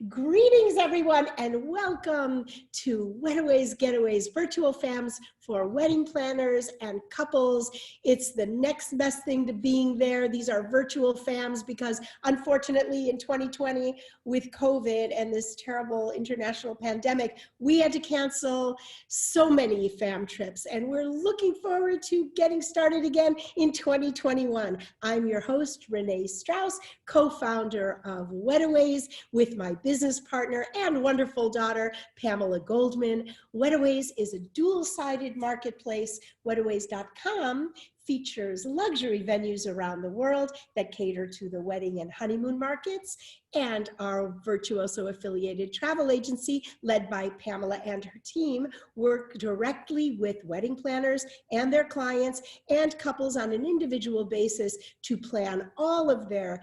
Greetings, everyone, and welcome to Wedaways, Getaways, virtual FAMs for wedding planners and couples. It's the next best thing to being there. These are virtual FAMs because, unfortunately, in 2020, with COVID and this terrible international pandemic, we had to cancel so many FAM trips, and we're looking forward to getting started again in 2021. I'm your host, Renee Strauss, co-founder of Wedaways, with my business partner and wonderful daughter, Pamela Goldman. Wedaways is a dual-sided marketplace. Wedaways.com features luxury venues around the world that cater to the wedding and honeymoon markets, and our Virtuoso affiliated travel agency led by Pamela and her team work directly with wedding planners and their clients and couples on an individual basis to plan all of their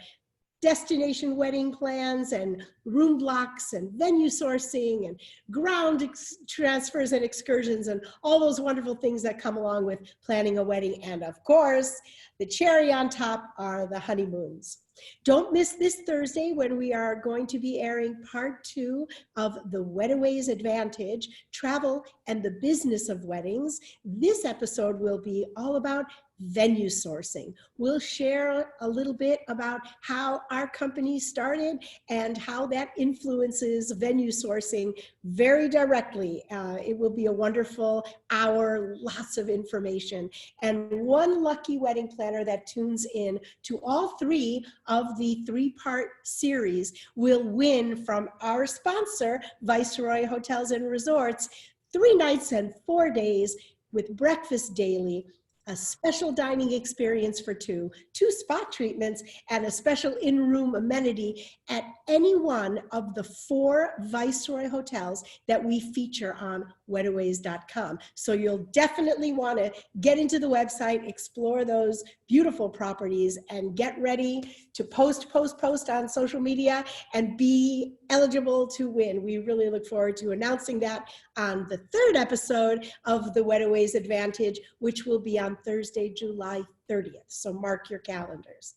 destination wedding plans and room blocks and venue sourcing and ground transfers and excursions and all those wonderful things that come along with planning a wedding. And of course, the cherry on top are the honeymoons. Don't miss this Thursday when we are going to be airing part 2 of the Wedaways Advantage, Travel and the Business of Weddings. This episode will be all about venue sourcing. We'll share a little bit about how our company started and how that influences venue sourcing very directly. It will be a wonderful hour, lots of information. And one lucky wedding planner that tunes in to all 3 of the 3-part series will win from our sponsor, Viceroy Hotels and Resorts, 3 nights and 4 days with breakfast daily, a special dining experience for 2 spa treatments, and a special in-room amenity at any one of the 4 Viceroy hotels that we feature on Wedaways.com. So you'll definitely want to get into the website, explore those beautiful properties, and get ready to post on social media and be eligible to win. We really look forward to announcing that on the 3rd episode of the Wedaways Advantage, which will be on Thursday, July 30th. So mark your calendars.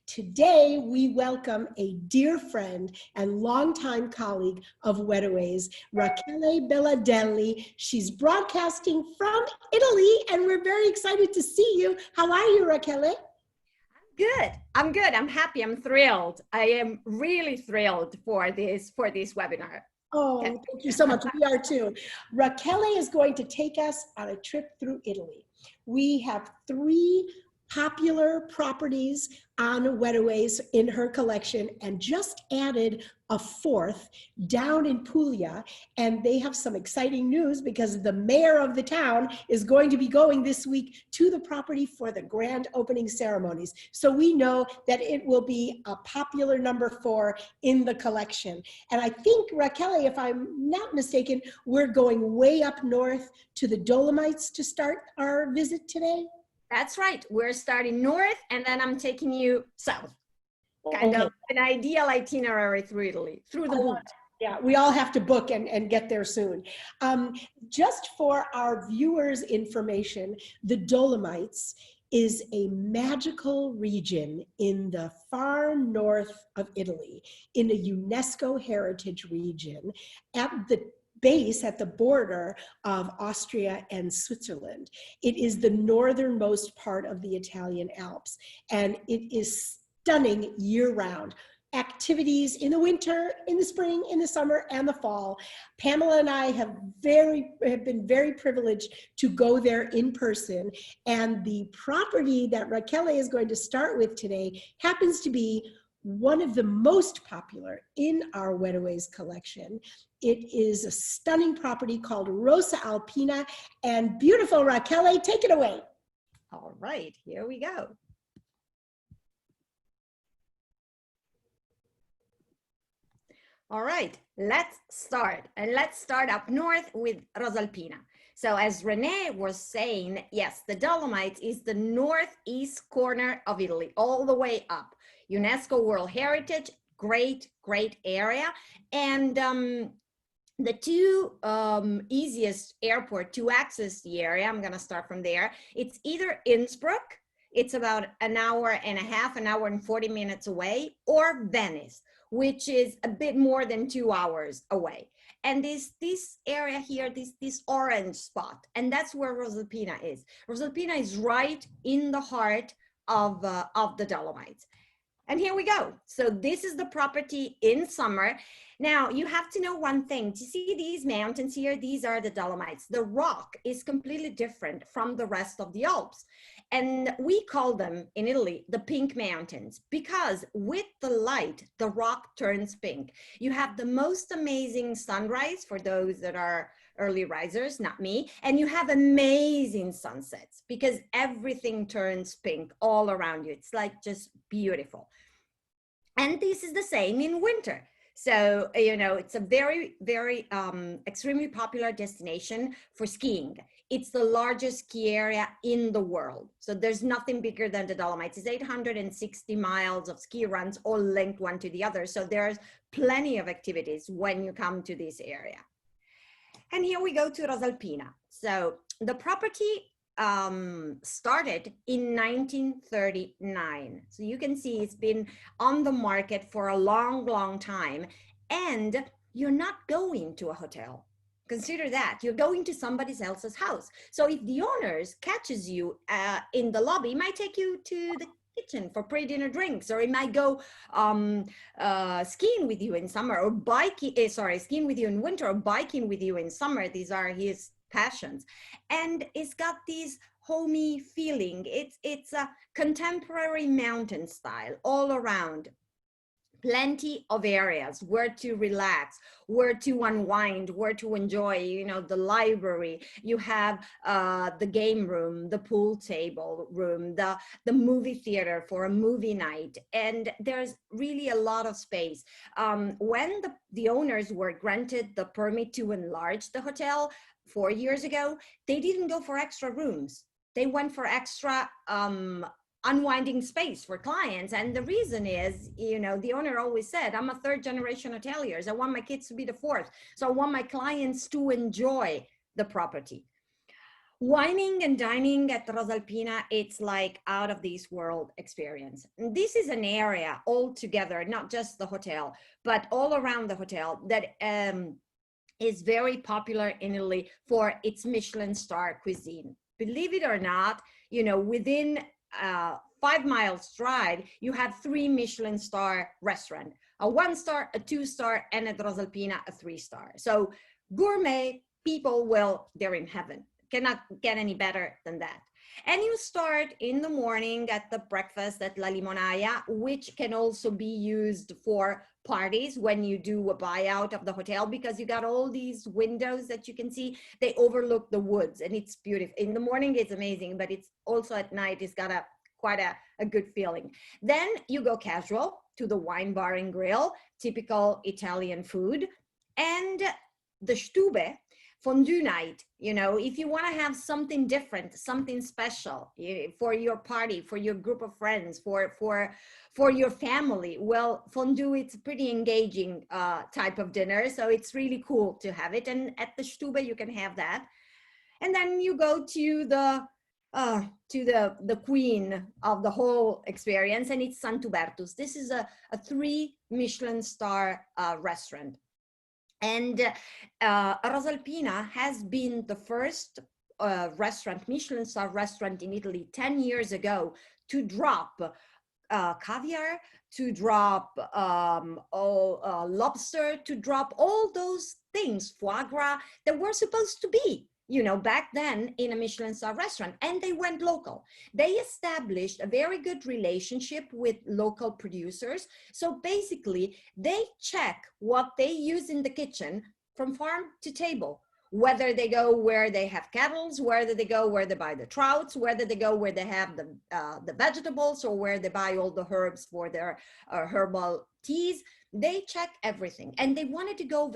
Today, we welcome a dear friend and longtime colleague of Wedaways, Rachele Belladelli. She's broadcasting from Italy, and we're very excited to see you. How are you, Rachele? I'm good. I'm happy. I'm thrilled. I am really thrilled for this webinar. Oh, thank you so much. We are too. Rachele is going to take us on a trip through Italy. We have 3 popular properties on Wedaways in her collection and just added a 4th down in Puglia. And they have some exciting news because the mayor of the town is going to be going this week to the property for the grand opening ceremonies. So we know that it will be a popular number 4 in the collection. And I think, Rachele, if I'm not mistaken, we're going way up north to the Dolomites to start our visit today. That's right. We're starting north, and then I'm taking you south. Kind of an ideal itinerary through Italy, through the woods. Yeah, we all have to book and get there soon. Just for our viewers' information, the Dolomites is a magical region in the far north of Italy, in a UNESCO heritage region at the base at the border of Austria and Switzerland. It is the northernmost part of the Italian Alps, and it is stunning year-round. Activities in the winter, in the spring, in the summer, and the fall. Pamela and I have been very privileged to go there in person, and the property that Rachele is going to start with today happens to be one of the most popular in our Wedaways collection. It is a stunning property called Rosa Alpina, and beautiful Rachele, take it away. All right, here we go. All right, let's start. And let's start up north with Rosa Alpina. So as Renee was saying, yes, the Dolomites is the northeast corner of Italy, all the way up. UNESCO World Heritage, great area. And the 2 easiest airport to access the area, I'm gonna start from there. It's either Innsbruck, it's about an hour and a half, an hour and 40 minutes away, or Venice, which is a bit more than 2 hours away. And this area here, this orange spot, and that's where Rosa Alpina is. Rosa Alpina is right in the heart of the Dolomites. And here we go. So this is the property in summer. Now you have to know one thing. To see these mountains here, these are the Dolomites. The rock is completely different from the rest of the Alps. And we call them in Italy, the pink mountains, because with the light, the rock turns pink. You have the most amazing sunrise for those that are early risers, not me. And you have amazing sunsets because everything turns pink all around you. It's like just beautiful. And this is the same in winter. So, you know, it's a very, very extremely popular destination for skiing. It's the largest ski area in the world. So there's nothing bigger than the Dolomites. It's 860 miles of ski runs all linked one to the other. So there's plenty of activities when you come to this area. And here we go to Rosa Alpina. So the property started in 1939. So you can see it's been on the market for a long, long time. And you're not going to a hotel. Consider that you're going to somebody else's house. So if the owners catches you in the lobby, it might take you to the kitchen for pre-dinner drinks, or it might go skiing with you in summer, or biking, skiing with you in winter, or biking with you in summer. These are his passions. And it's got this homey feeling. It's a contemporary mountain style all around. Plenty of areas where to relax, where to unwind, where to enjoy, you know, the library. You have the game room, the pool table room, the movie theater for a movie night. And there's really a lot of space. When the owners were granted the permit to enlarge the hotel 4 years ago, they didn't go for extra rooms. They went for extra unwinding space for clients. And the reason is, you know, the owner always said, I'm a third generation hotelier. I want my kids to be the fourth. So I want my clients to enjoy the property. Wining and dining at Rosa Alpina, it's like out of this world experience. And this is an area altogether, not just the hotel, but all around the hotel that is very popular in Italy for its Michelin star cuisine. Believe it or not, you know, within 5 mile stride, you have 3 Michelin star restaurants, a 1-star, a 2-star, and at Rosa Alpina, a 3-star. So gourmet people, well, they're in heaven. Cannot get any better than that. And you start in the morning at the breakfast at La Limonaia, which can also be used for parties when you do a buyout of the hotel, because you got all these windows that you can see. They overlook the woods and it's beautiful. In the morning, it's amazing, but it's also at night, it's got quite a good feeling. Then you go casual to the wine bar and grill, typical Italian food, and the Stube, fondue night. You know, if you want to have something different, something special for your party, for your group of friends, for your family, well, fondue, it's a pretty engaging type of dinner. So it's really cool to have it. And at the Stube, you can have that. And then you go to the queen of the whole experience, and it's Sant'Ubertus. This is a 3 Michelin star restaurant. And Rosa Alpina has been the first restaurant, Michelin star restaurant in Italy 10 years ago to drop caviar, to drop lobster, to drop all those things, foie gras, that were supposed to be, you know, back then in a Michelin star restaurant, and they went local. They established a very good relationship with local producers. So basically, they check what they use in the kitchen from farm to table, whether they go where they have cattle, whether they go where they buy the trouts, whether they go where they have the vegetables, or where they buy all the herbs for their herbal teas. They check everything, and they wanted to go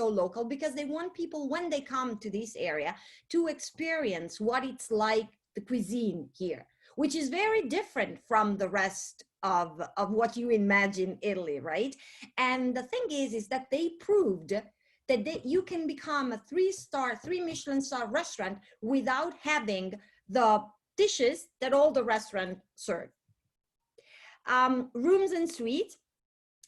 local, because they want people, when they come to this area, to experience what it's like, the cuisine here, which is very different from the rest of what you imagine Italy, right? And the thing is that they proved that you can become a 3 Michelin star restaurant without having the dishes that all the restaurants serve. Rooms and suites.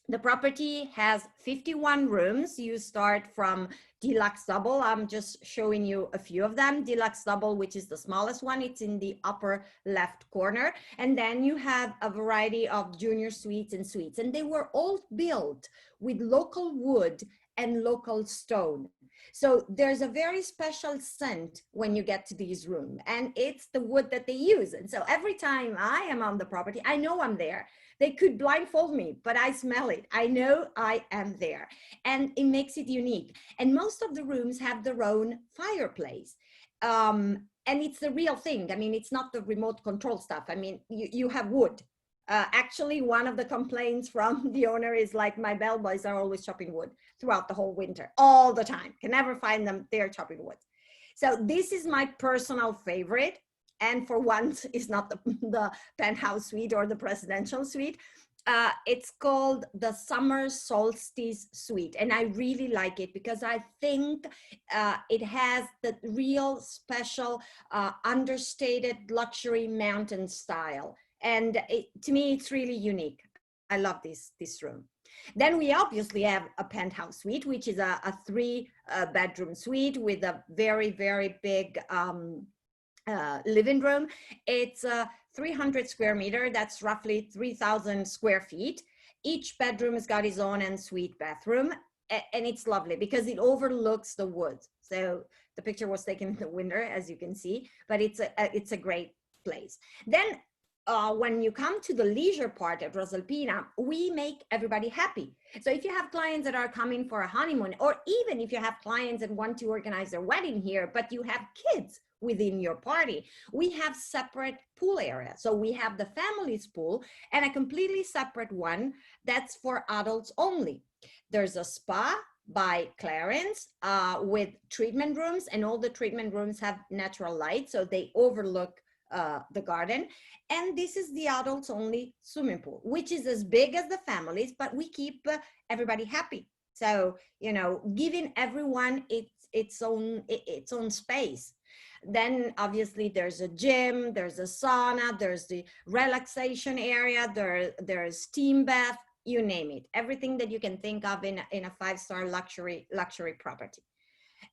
The property has 51 rooms. You start from deluxe double. I'm just showing you a few of them. Deluxe double, which is the smallest one, it's in the upper left corner. And then you have a variety of junior suites and suites. And they were all built with local wood and local stone. So there's a very special scent when you get to these rooms, and it's the wood that they use. And so every time I am on the property, I know I'm there. They could blindfold me, but I smell it. I know I am there, and it makes it unique. And most of the rooms have their own fireplace. And it's the real thing. I mean, it's not the remote control stuff. I mean, you have wood. Actually, one of the complaints from the owner is like, my bellboys are always chopping wood throughout the whole winter, all the time. Can never find them, they're chopping wood. So this is my personal favorite. And for once, it's not the penthouse suite or the presidential suite. It's called the Summer Solstice Suite. And I really like it because I think it has the real special understated luxury mountain style. And to me, it's really unique. I love this room. Then we obviously have a penthouse suite, which is a 3-bedroom suite with a very, very big living room. It's 300 square meter. That's roughly 3,000 square feet. Each bedroom has got its own ensuite bathroom, and it's lovely because it overlooks the woods. So the picture was taken in the winter, as you can see, but it's a great place. Then when you come to the leisure part at Rosa Alpina, we make everybody happy. So if you have clients that are coming for a honeymoon, or even if you have clients that want to organize their wedding here, but you have kids within your party, we have separate pool areas. So we have the family's pool and a completely separate one that's for adults only. There's a spa by CLARINS with treatment rooms, and all the treatment rooms have natural light, so they overlook the garden. And this is the adults only swimming pool, which is as big as the families, but we keep everybody happy. So, you know, giving everyone its own space. Then obviously there's a gym, there's a sauna, there's the relaxation area, there's steam bath, you name it. Everything that you can think of in a 5-star luxury property.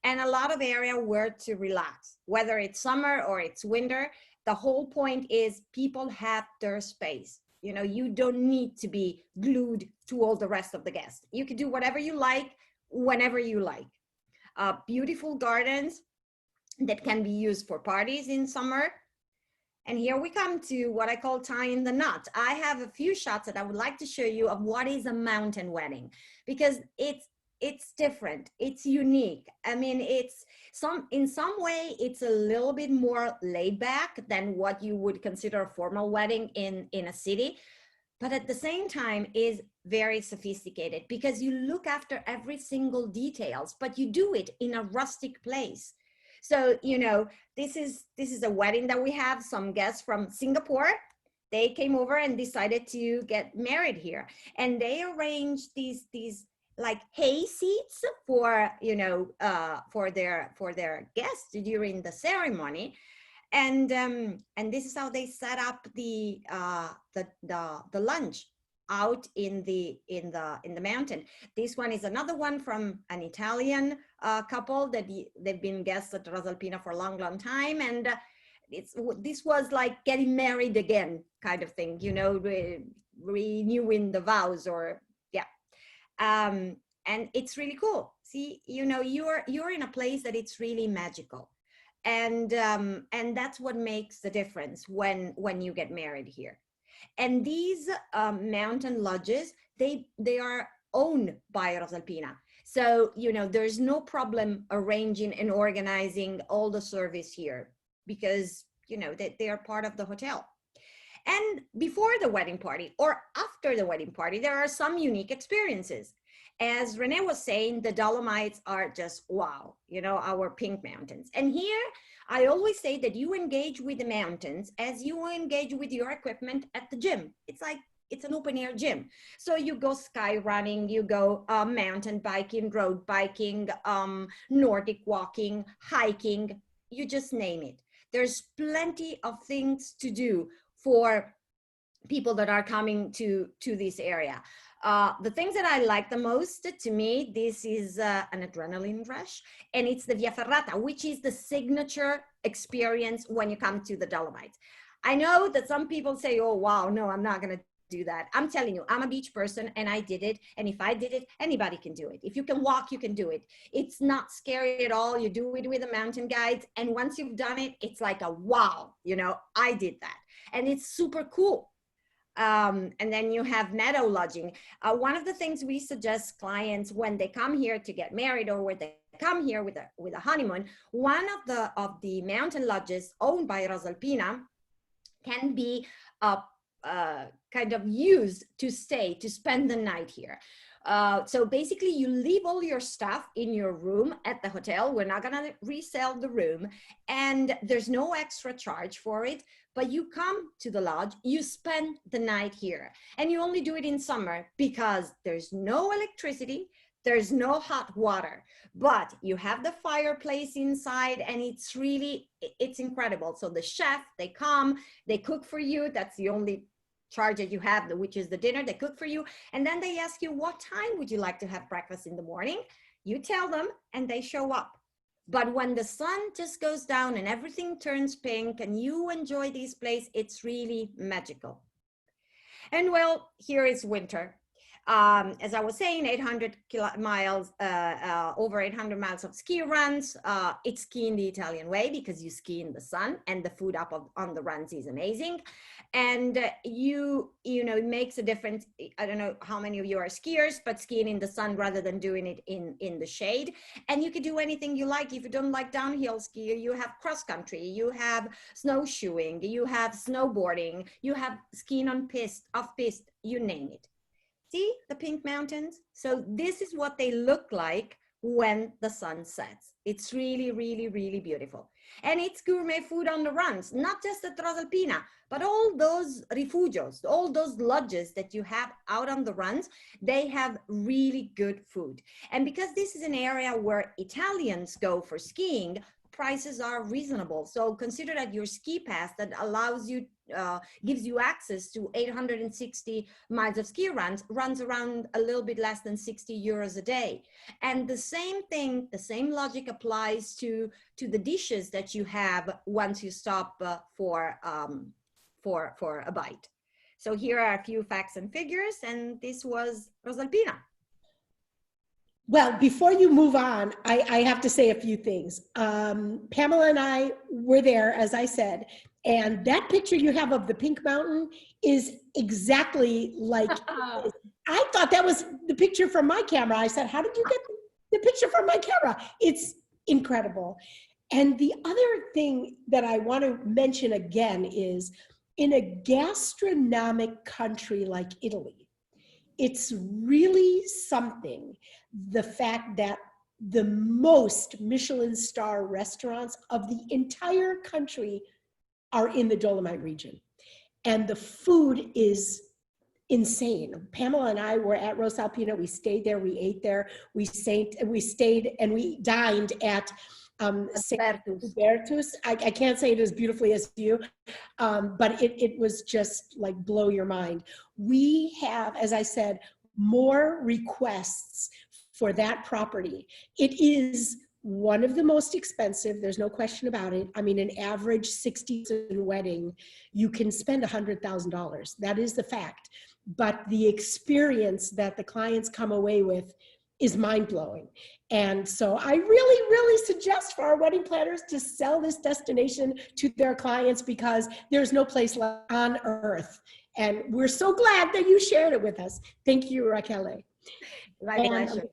And a lot of area where to relax, whether it's summer or it's winter. The whole point is people have their space. You know, you don't need to be glued to all the rest of the guests. You can do whatever you like, whenever you like. Beautiful gardens that can be used for parties in summer. And here we come to what I call tying the knot. I have a few shots that I would like to show you of what is a mountain wedding, because it's different, it's unique. I mean, in some way, it's a little bit more laid back than what you would consider a formal wedding in a city, but at the same time is very sophisticated because you look after every single details, but you do it in a rustic place. So, you know, this is a wedding that we have some guests from Singapore. They came over and decided to get married here, and they arranged these like hay seats for, you know, for their guests during the ceremony. And this is how they set up the lunch out in the mountain. This one is another one from an Italian couple that they've been guests at Rosa Alpina for a long time, and this was like getting married again kind of thing, you know, renewing the vows, or yeah. And it's really cool. See, you know, you're in a place that it's really magical, and that's what makes the difference when you get married here. And these mountain lodges, they are owned by Rosa Alpina. So, you know, there's no problem arranging and organizing all the service here because, you know, they are part of the hotel. And before the wedding party or after the wedding party, there are some unique experiences. As Renee was saying, the Dolomites are just wow, you know, our pink mountains. And here, I always say that you engage with the mountains as you engage with your equipment at the gym. It's like, it's an open air gym. So you go sky running, you go mountain biking, road biking, Nordic walking, hiking, you just name it. There's plenty of things to do for people that are coming to this area. The things that I like the most, to me, this is an adrenaline rush, and it's the Via Ferrata, which is the signature experience when you come to the Dolomites. I know that some people say, oh, wow, no, I'm not going to do that. I'm telling you, I'm a beach person and I did it. And if I did it, anybody can do it. If you can walk, you can do it. It's not scary at all. You do it with the mountain guides. And once you've done it, it's like a wow, you know, I did that. And it's super cool. And then you have meadow lodging. One of the things we suggest clients when they come here to get married, or when they come here with a honeymoon, one of the mountain lodges owned by Rosa Alpina can be kind of used to spend the night here. So basically you leave all your stuff in your room at the hotel. We're not gonna resell the room, and there's no extra charge for it, but you come to the lodge, you spend the night here, and you only do it in summer because there's no electricity, there's no hot water, but you have the fireplace inside, and it's incredible. So the chef, they come, they cook for you. That's the only charge that you have, which is the dinner. They cook for you, and then they ask you, what time would you like to have breakfast in the morning? You tell them, and they show up. But when the sun just goes down and everything turns pink and you enjoy this place, it's really magical. And well, here is winter. As I was saying, 800 miles, over 800 miles of ski runs. It's skiing the Italian way because you ski in the sun, and the food up on the runs is amazing. And you know, it makes a difference. I don't know how many of you are skiers, but skiing in the sun rather than doing it in the shade. And you can do anything you like. If you don't like downhill ski, you have cross country, you have snowshoeing, you have snowboarding, you have skiing on piste, off piste, you name it. See the pink mountains? So this is what they look like when the sun sets. It's really, really, really beautiful. And it's gourmet food on the runs, not just at Rosa Alpina, but all those rifugios, all those lodges that you have out on the runs, they have really good food. And because this is an area where Italians go for skiing, prices are reasonable. So consider that your ski pass that allows you, gives you access to 860 miles of ski runs around a little bit less than 60 euros a day. And the same thing, the same logic applies to the dishes that you have once you stop for a bite. So here are a few facts and figures, and this was Rosa Alpina. Well, before you move on, I have to say a few things. Pamela and I were there, as I said, and that picture you have of the pink mountain is exactly like, I thought that was the picture from my camera. I said, how did you get the picture from my camera? It's incredible. And the other thing that I want to mention again is, in a gastronomic country like Italy, it's really something, the fact that the most Michelin star restaurants of the entire country are in the Dolomite region. And the food is insane. Pamela and I were at Rosa Alpina. We stayed there, we ate there, we stayed and we dined at Hubertus. I can't say it as beautifully as you, but it was just like blow your mind. We have, as I said, more requests for that property. It is one of the most expensive, there's no question about it. I mean, an average 60-person wedding, you can spend $100,000. That is the fact. But the experience that the clients come away with is mind-blowing. And so I really, really suggest for our wedding planners to sell this destination to their clients, because there's no place on earth. And we're so glad that you shared it with us. Thank you, Raquel. My pleasure.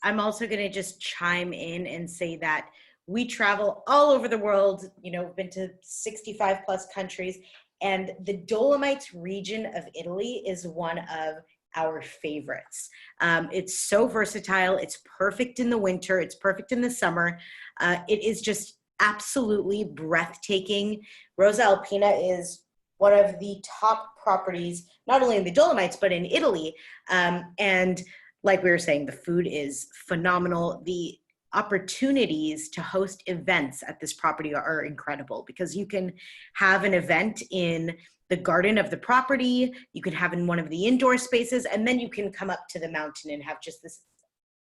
I'm also going to just chime in and say that we travel all over the world, you know, been to 65 plus countries, and the Dolomites region of Italy is one of our favorites. It's so versatile. It's perfect in the winter. It's perfect in the summer. It is just absolutely breathtaking. Rosa Alpina is one of the top properties, not only in the Dolomites, but in Italy. And like we were saying, the food is phenomenal. The opportunities to host events at this property are incredible, because you can have an event in the garden of the property. You can have in one of the indoor spaces, and then you can come up to the mountain and have just this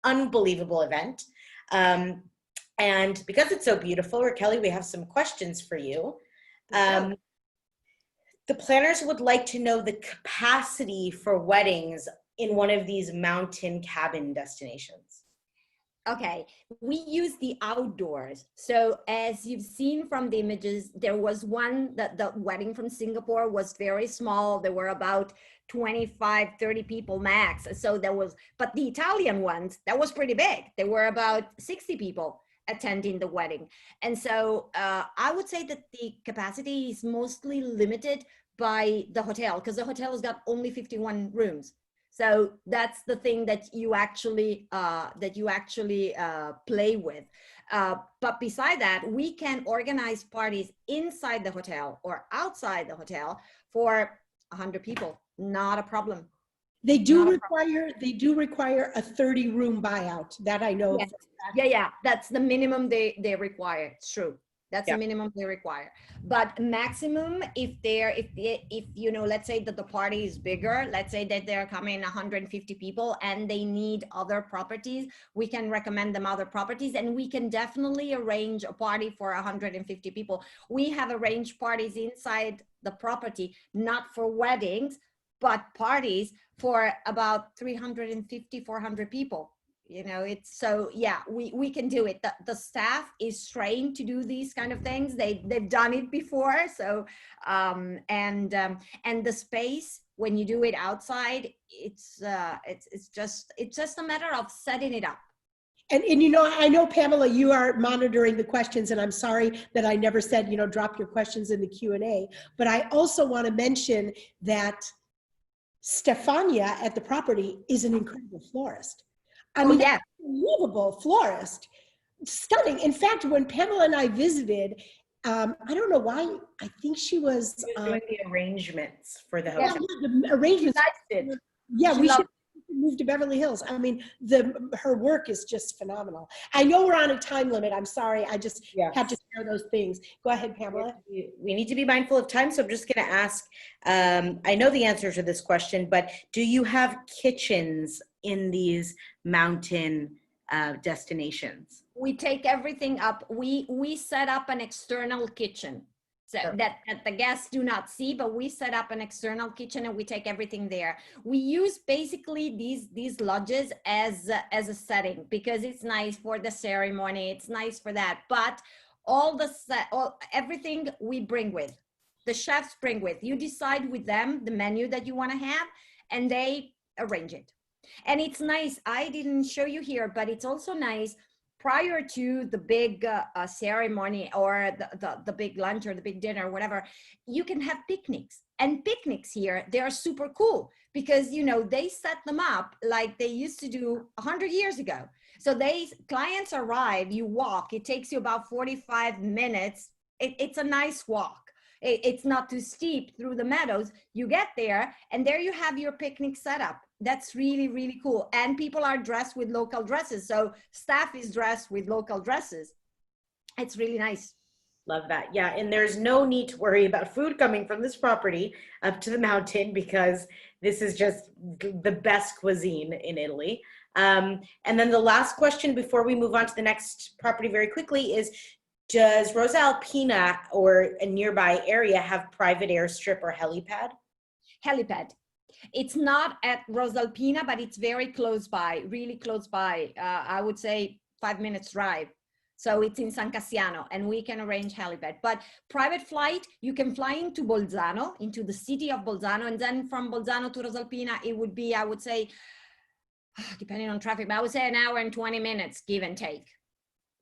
unbelievable event. And because it's so beautiful, Raquel, we have some questions for you. The planners would like to know the capacity for weddings in one of these mountain cabin destinations. Okay, we use the outdoors. So as you've seen from the images, there was one that the wedding from Singapore was very small. There were about 25, 30 people max. So there was, but the Italian ones, that was pretty big. There were about 60 people attending the wedding. And so I would say that the capacity is mostly limited by the hotel, because the hotel has got only 51 rooms. So that's the thing that you actually play with. But beside that, we can organize parties inside the hotel or outside the hotel for 100 people. Not a problem. They do require a 30-room buyout. That I know. Yes. Yeah. That's the minimum they require. It's true. That's the minimum they require. But maximum, if you know, let's say that the party is bigger, let's say that they're coming 150 people and they need other properties, we can recommend them other properties, and we can definitely arrange a party for 150 people. We have arranged parties inside the property, not for weddings, but parties for about 350, 400 people. You know, it's so, yeah, we can do it. The staff is trained to do these kind of things. They've done it before. So, and the space, when you do it outside, it's just a matter of setting it up. And you know, I know, Pamela, you are monitoring the questions, and I'm sorry that I never said, you know, drop your questions in the Q&A, but I also want to mention that Stefania at the property is an incredible florist. I mean, yeah, unbelievable florist, stunning. In fact, when Pamela and I visited, I don't know why, I think she was doing the arrangements for the hotel. Yeah, the arrangements. Yeah, we should move to Beverly Hills. I mean, her work is just phenomenal. I know we're on a time limit. I'm sorry. I just have to share those things. Go ahead, Pamela. We need to be mindful of time, so I'm just going to ask, I know the answer to this question, but do you have kitchens in these mountain destinations? We take everything up. We set up an external kitchen. So that the guests do not see, but we set up an external kitchen and we take everything there. We use basically these lodges as a setting because it's nice for the ceremony. It's nice for that. But everything we bring with, the chefs bring with. You decide with them the menu that you want to have, and they arrange it. And it's nice. I didn't show you here, but it's also nice. Prior to the big ceremony or the big lunch or the big dinner or whatever, you can have picnics. And picnics here, they are super cool because, you know, they set them up like they used to do 100 years ago. So clients arrive, you walk, it takes you about 45 minutes. It's a nice walk. It's not too steep through the meadows. You get there and there you have your picnic set up. That's really, really cool. And people are dressed with local dresses. So staff is dressed with local dresses. It's really nice. Love that. Yeah. And there's no need to worry about food coming from this property up to the mountain because this is just the best cuisine in Italy. And then the last question before we move on to the next property very quickly is, does Rosa Alpina or a nearby area have private airstrip or helipad? Helipad. It's not at Rosa Alpina, but it's very close by, really close by. I would say 5 minutes drive. So it's in San Cassiano and we can arrange helipad. But private flight, you can fly into Bolzano, into the city of Bolzano. And then from Bolzano to Rosa Alpina, it would be, I would say, depending on traffic, but I would say an hour and 20 minutes, give and take.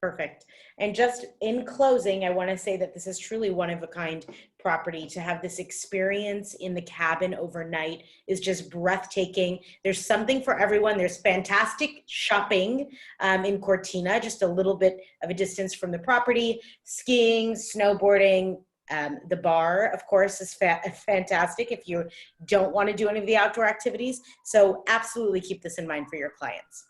Perfect. And just in closing, I want to say that this is truly one of a kind property. To have this experience in the cabin overnight is just breathtaking. There's something for everyone. There's fantastic shopping in Cortina, just a little bit of a distance from the property, skiing, snowboarding. The bar, of course, is fantastic if you don't want to do any of the outdoor activities. So absolutely keep this in mind for your clients.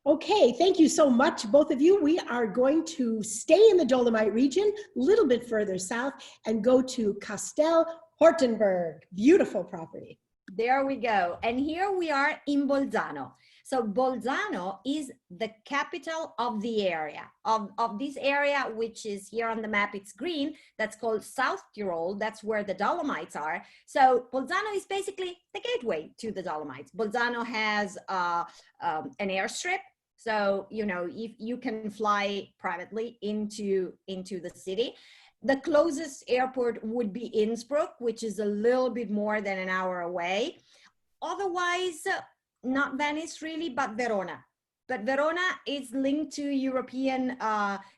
Okay, thank you so much, both of you. We are going to stay in the Dolomite region, a little bit further south, and go to Castel Hortenberg, beautiful property. There we go. And here we are in Bolzano. So Bolzano is the capital of the area, of this area, which is here on the map, it's green. That's called South Tyrol. That's where the Dolomites are. So Bolzano is basically the gateway to the Dolomites. Bolzano has an airstrip. So, you know, if you can fly privately into the city. The closest airport would be Innsbruck, which is a little bit more than an hour away. Otherwise, not Venice really, but Verona. But Verona is linked to European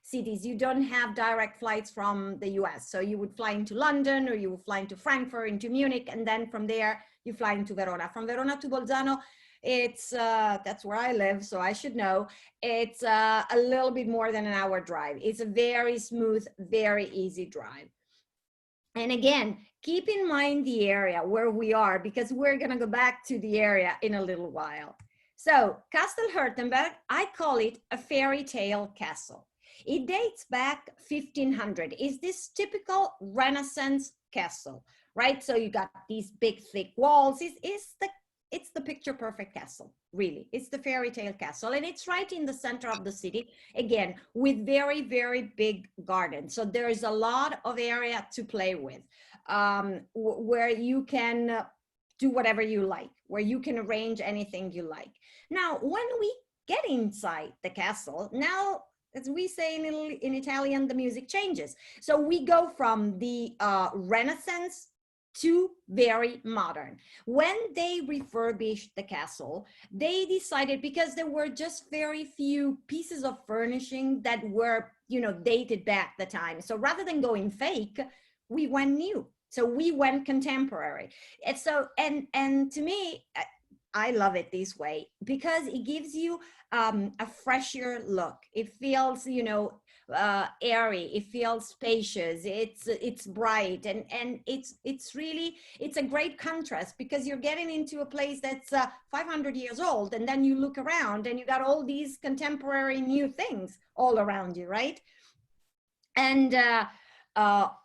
cities. You don't have direct flights from the US. So you would fly into London, or you would fly into Frankfurt, into Munich, and then from there you fly into Verona. From Verona to Bolzano, it's, that's where I live, so I should know. It's a little bit more than an hour drive. It's a very smooth, very easy drive. And again, keep in mind the area where we are, because we're gonna go back to the area in a little while. So Castel Hortenberg, I call it a fairy tale castle. It dates back 1500. It's this typical Renaissance castle, right? So you got these big, thick walls. It's the picture perfect castle, really. It's the fairy tale castle, and it's right in the center of the city, again, with very, very big gardens. So there's a lot of area to play with, where you can do whatever you like, where you can arrange anything you like. Now, when we get inside the castle, now, as we say in Italian, the music changes. So we go from the Renaissance to very modern. When they refurbished the castle, they decided, because there were just very few pieces of furnishing that were, you know, dated back the time. So rather than going fake, we went new. So we went contemporary. And so, and to me, I love it this way, because it gives you a fresher look. It feels, you know, airy, it feels spacious, it's bright, and it's really, it's a great contrast, because you're getting into a place that's 500 years old, and then you look around and you got all these contemporary new things all around you, right? And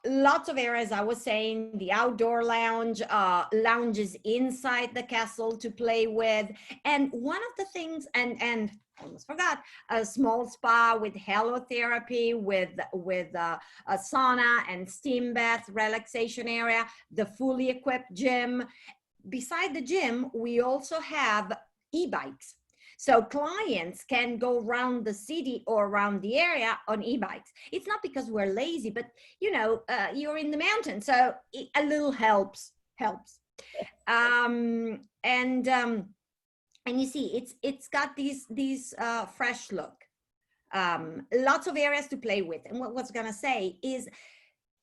lots of areas, I was saying, the outdoor lounge, lounges inside the castle to play with. And one of the things, and I almost forgot, a small spa with halotherapy, with a sauna and steam bath relaxation area, the fully equipped gym. Beside the gym, we also have e-bikes. So clients can go around the city or around the area on e-bikes. It's not because we're lazy, but you know, you're in the mountains, so a little helps. And you see, it's got these fresh look. Lots of areas to play with. And what I was gonna say is,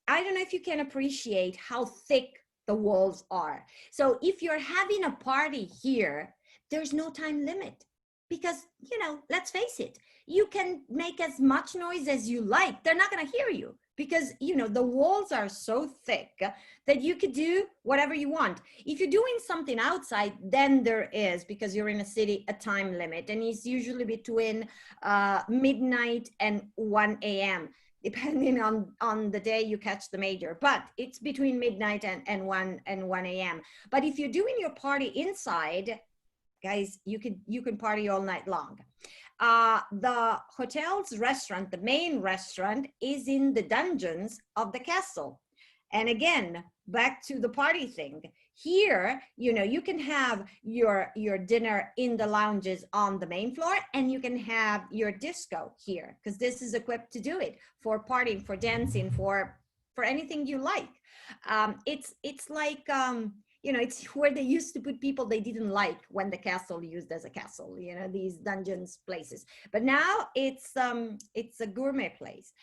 I don't know if you can appreciate how thick the walls are. So if you're having a party here, there's no time limit. Because, you know, let's face it, you can make as much noise as you like. They're not going to hear you, because, you know, the walls are so thick that you could do whatever you want. If you're doing something outside, then there is, because you're in a city, a time limit. And it's usually between midnight and 1 a.m., depending on the day you catch the major. But it's between midnight and 1 a.m. But if you're doing your party inside, guys, you can party all night long. The hotel's restaurant, the main restaurant, is in the dungeons of the castle. And again, back to the party thing. Here, you know, you can have your dinner in the lounges on the main floor, and you can have your disco here, because this is equipped to do it, for partying, for dancing, for anything you like. It's like, you know, it's where they used to put people they didn't like when the castle used as a castle, you know, these dungeons places. But now it's a gourmet place.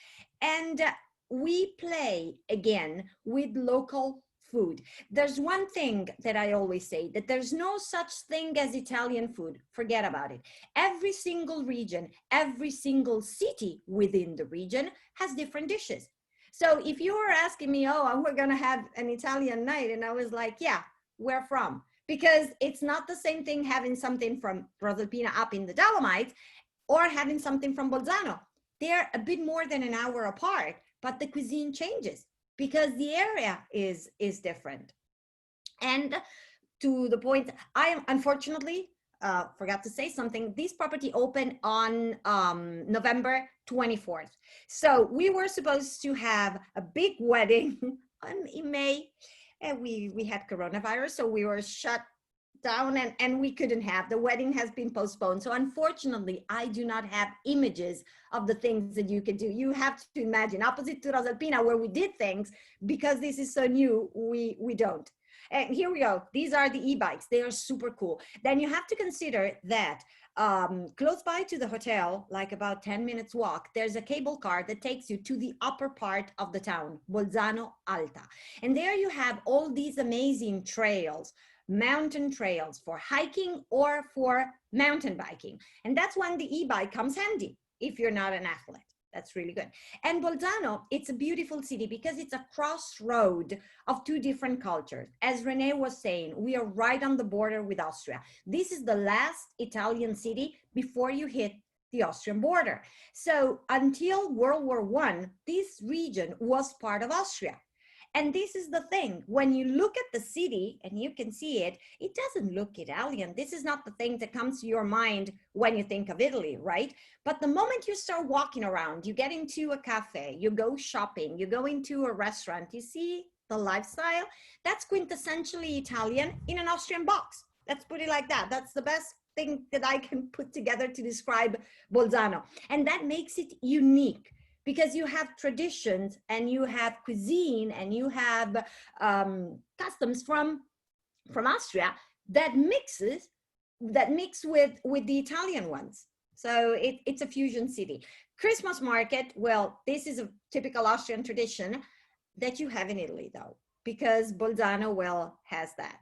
And we play, again, with local food. There's one thing that I always say, that there's no such thing as Italian food. Forget about it. Every single region, every single city within the region has different dishes. So if you were asking me, oh, we're going to have an Italian night, and I was like, yeah, where from? Because it's not the same thing having something from Rosa Alpina up in the Dolomites or having something from Bolzano. They're a bit more than an hour apart, but the cuisine changes. because the area is different. And to the point, I am unfortunately forgot to say something. This property opened on November 24th. So we were supposed to have a big wedding in May, and we had coronavirus, so we were shut down and we couldn't have. The wedding has been postponed. So unfortunately, I do not have images of the things that you could do. You have to imagine, opposite to Rosa Alpina, where we did things, because this is so new, we don't. And here we go. These are the e-bikes. They are super cool. Then you have to consider that close by to the hotel, like about 10 minutes walk, there's a cable car that takes you to the upper part of the town, Bolzano Alta. And there you have all these amazing trails, mountain trails for hiking or for mountain biking. And that's when the e-bike comes handy if you're not an athlete. That's really good. And Bolzano, it's a beautiful city because it's a crossroad of two different cultures. As Renee was saying, we are right on the border with Austria. This is the last Italian city before you hit the Austrian border. So until World War I, this region was part of Austria. And this is the thing, when you look at the city and you can see it, it doesn't look Italian. This is not the thing that comes to your mind when you think of Italy, right? But the moment you start walking around, you get into a cafe, you go shopping, you go into a restaurant, you see the lifestyle, that's quintessentially Italian in an Austrian box. Let's put it like that. That's the best thing that I can put together to describe Bolzano. And that makes it unique, because you have traditions and you have cuisine and you have customs from Austria that mix with the Italian ones. So it's a fusion city. Christmas market, well, this is a typical Austrian tradition that you have in Italy though, because Bolzano, well, has that.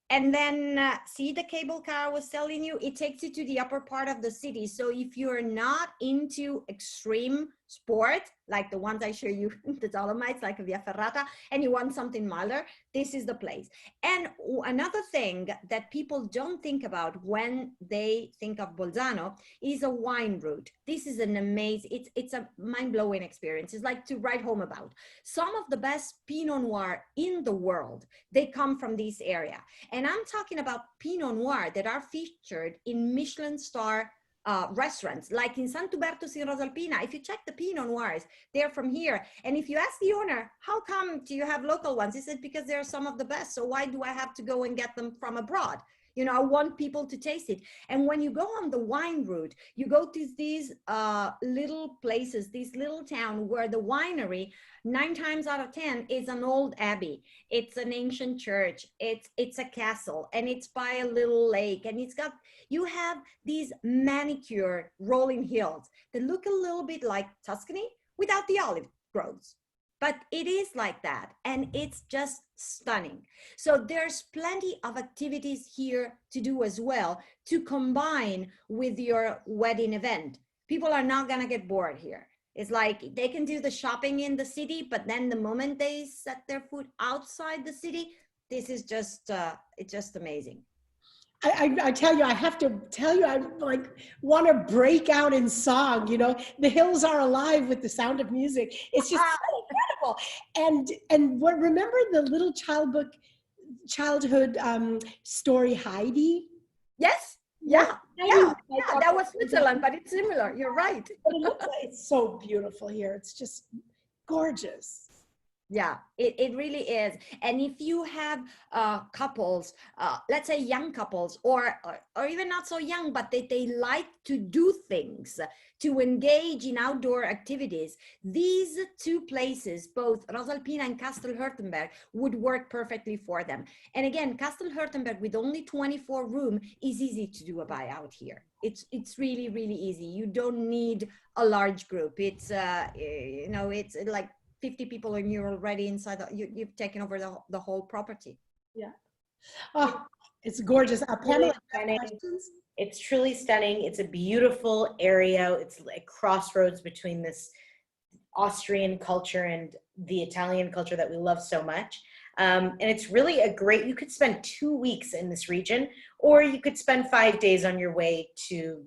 And then see the cable car I was telling you, it takes you to the upper part of the city. So if you're not into extreme sport, like the ones I show you, the Dolomites, like via Ferrata, and you want something milder, this is the place. And another thing that people don't think about when they think of Bolzano is a wine route. This is an amazing, it's a mind-blowing experience. It's like to write home about. Some of the best Pinot Noir in the world, they come from this area. And I'm talking about Pinot Noir that are featured in Michelin star restaurants, like in Sant'Uberto's in Rosa Alpina. If you check the Pinot Noirs, they're from here. And if you ask the owner, how come do you have local ones? He said, because they're some of the best. So why do I have to go and get them from abroad? You know, I want people to taste it. And when you go on the wine route, you go to these little places, this little town where the winery, 9 times out of 10, is an old abbey. It's an ancient church. It's a castle, and it's by a little lake. And it's got, you have these manicured rolling hills that look a little bit like Tuscany without the olive groves. But it is like that, and it's just stunning. So there's plenty of activities here to do as well to combine with your wedding event. People are not gonna get bored here. It's like they can do the shopping in the city, but then the moment they set their foot outside the city, this is just, it's just amazing. I tell you, I have to tell you, I like want to break out in song. You know, the hills are alive with the sound of music. It's just so incredible. And what, remember the little childhood story Heidi? Yes. Yeah. That was Switzerland, but it's similar. You're right. It's so beautiful here. It's just gorgeous. Yeah, it really is. And if you have couples, let's say young couples, or even not so young, but they like to do things, to engage in outdoor activities, these two places, both Rosa Alpina and Castel Hortenberg, would work perfectly for them. And again, Castel Hortenberg with only 24 rooms is easy to do a buyout here. It's really, really easy. You don't need a large group. It's, you know, it's like 50 people and you're already inside, you've taken over the whole property. Yeah. Oh, it's gorgeous. Pamela, it's truly stunning. It's a beautiful area. It's like crossroads between this Austrian culture and the Italian culture that we love so much. And it's really a great, you could spend 2 weeks in this region, or you could spend 5 days on your way to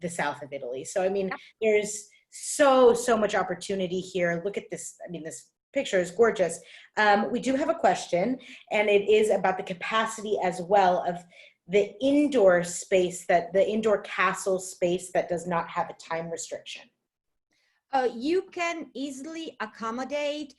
the south of Italy. So, I mean, there's so much opportunity here. Look at this. I mean, this picture is gorgeous. We do have a question, and it is about the capacity as well of the indoor space, that the indoor castle space that does not have a time restriction. You can easily accommodate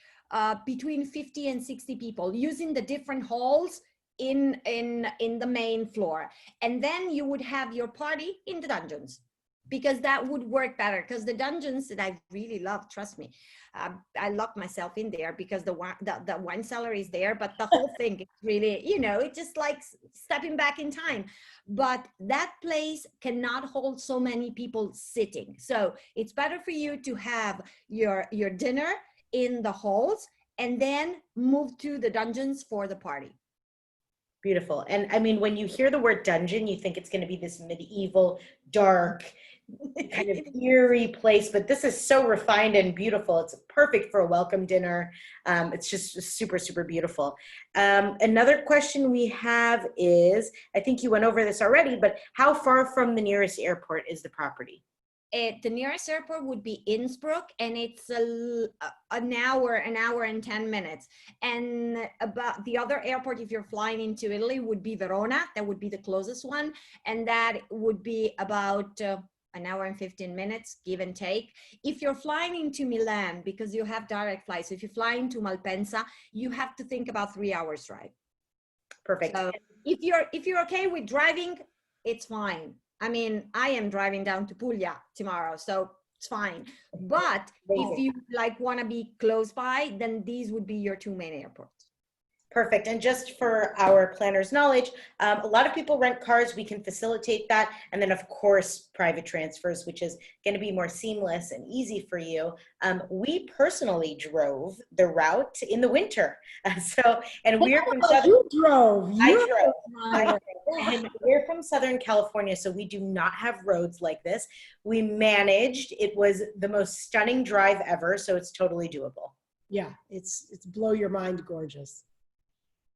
between 50 and 60 people using the different halls in the main floor. And then you would have your party in the dungeons, because that would work better, because the dungeons that I really love, trust me, I lock myself in there because the wine cellar is there, but the whole thing is really, you know, it's just like stepping back in time. But that place cannot hold so many people sitting. So it's better for you to have your dinner in the halls and then move to the dungeons for the party. Beautiful. And I mean, when you hear the word dungeon, you think it's going to be this medieval, dark, kind of eerie place, but this is so refined and beautiful. It's perfect for a welcome dinner. It's just super, super beautiful. Another question we have is, I think you went over this already, but how far from the nearest airport is the property? The nearest airport would be Innsbruck, and it's an hour and 10 minutes. And about the other airport, if you're flying into Italy, would be Verona. That would be the closest one. And that would be about an hour and 15 minutes, give and take. If you're flying into Milan, because you have direct flights, so if you're flying to Malpensa, you have to think about 3 hours drive. Perfect. So if you're okay with driving, it's fine. I mean, I am driving down to Puglia tomorrow, so it's fine. But if you like want to be close by, then these would be your two main airports. Perfect. And just for our planners' knowledge, a lot of people rent cars. We can facilitate that. And then, of course, private transfers, which is going to be more seamless and easy for you. We personally drove the route in the winter. And we're from Southern. You drove. I drove. And we're from Southern California, so we do not have roads like this. We managed. It was the most stunning drive ever, so it's totally doable. Yeah, it's blow your mind gorgeous.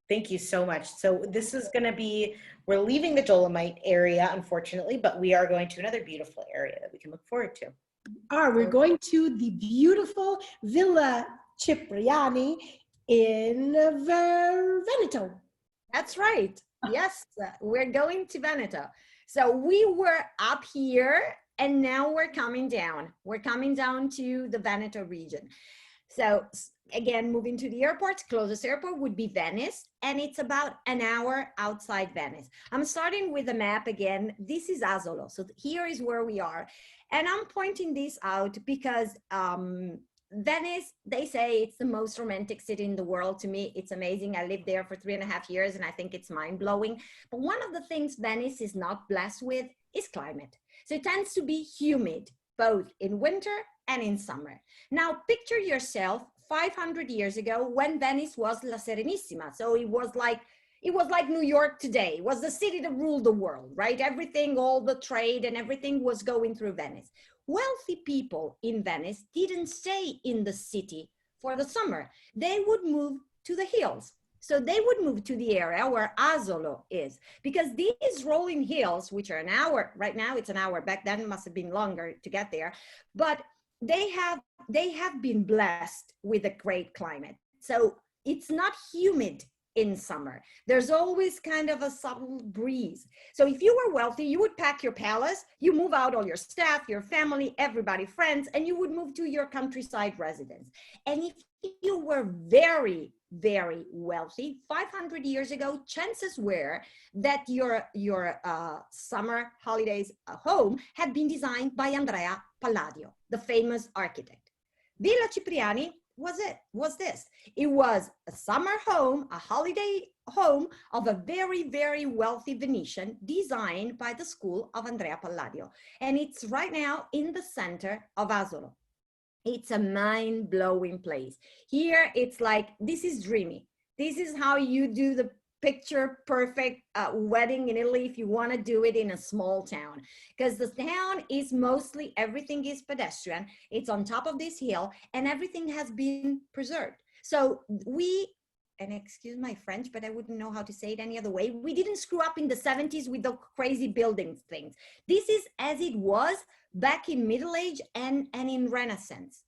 Thank you so much. So this is going to be, we're leaving the Dolomite area, unfortunately, but we are going to another beautiful area that we can look forward to. We're going to the beautiful Villa Cipriani in Veneto. That's right. Yes, we're going to Veneto. So we were up here and now we're coming down. We're coming down to the Veneto region. So again, moving to the airport, closest airport would be Venice, and it's about an hour outside Venice. I'm starting with the map again. This is Asolo. So here is where we are. And I'm pointing this out because Venice, they say it's the most romantic city in the world. To me, it's amazing. I lived there for 3.5 years and I think it's mind-blowing. But one of the things Venice is not blessed with is climate. So it tends to be humid, both in winter and in summer. Now, picture yourself 500 years ago when Venice was La Serenissima. So it was like New York today. It was the city that ruled the world, right? Everything, all the trade and everything was going through Venice. Wealthy people in Venice didn't stay in the city for the summer. They would move to the hills. So they would move to the area where Asolo is, because these rolling hills, which are an hour, right now it's an hour, back then it must have been longer to get there, but they have been blessed with a great climate. So it's not humid in summer. There's always kind of a subtle breeze. So if you were wealthy, you would pack your palace, you move out all your staff, your family, everybody, friends, and you would move to your countryside residence. And if you were very, very wealthy, 500 years ago, chances were that your summer holidays home had been designed by Andrea Palladio, the famous architect. Villa Cipriani was this. It was a summer home, a holiday home of a very, very wealthy Venetian designed by the school of Andrea Palladio. And it's right now in the center of Asolo. It's a mind-blowing place. Here, it's like, this is dreamy. This is how you do the picture perfect wedding in Italy if you want to do it in a small town, because the town is mostly, everything is pedestrian. It's on top of this hill and everything has been preserved. So and excuse my French, but I wouldn't know how to say it any other way. We didn't screw up in the 70s with the crazy building things. This is as it was back in Middle Age and in Renaissance.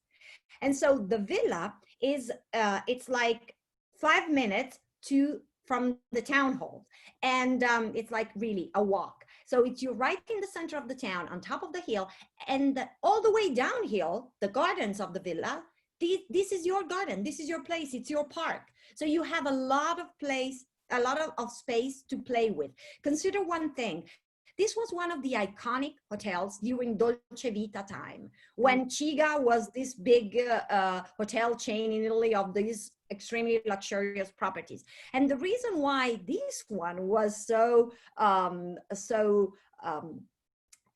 And so the villa is it's like 5 minutes from the town hall, and it's like really a walk. So it's you're right in the center of the town, on top of the hill, and all the way downhill, the gardens of the villa. This is your garden. This is your place. It's your park. So you have a lot of place, a lot of space to play with. Consider one thing. This was one of the iconic hotels during Dolce Vita time, when Chiga was this big hotel chain in Italy of these extremely luxurious properties. And the reason why this one was so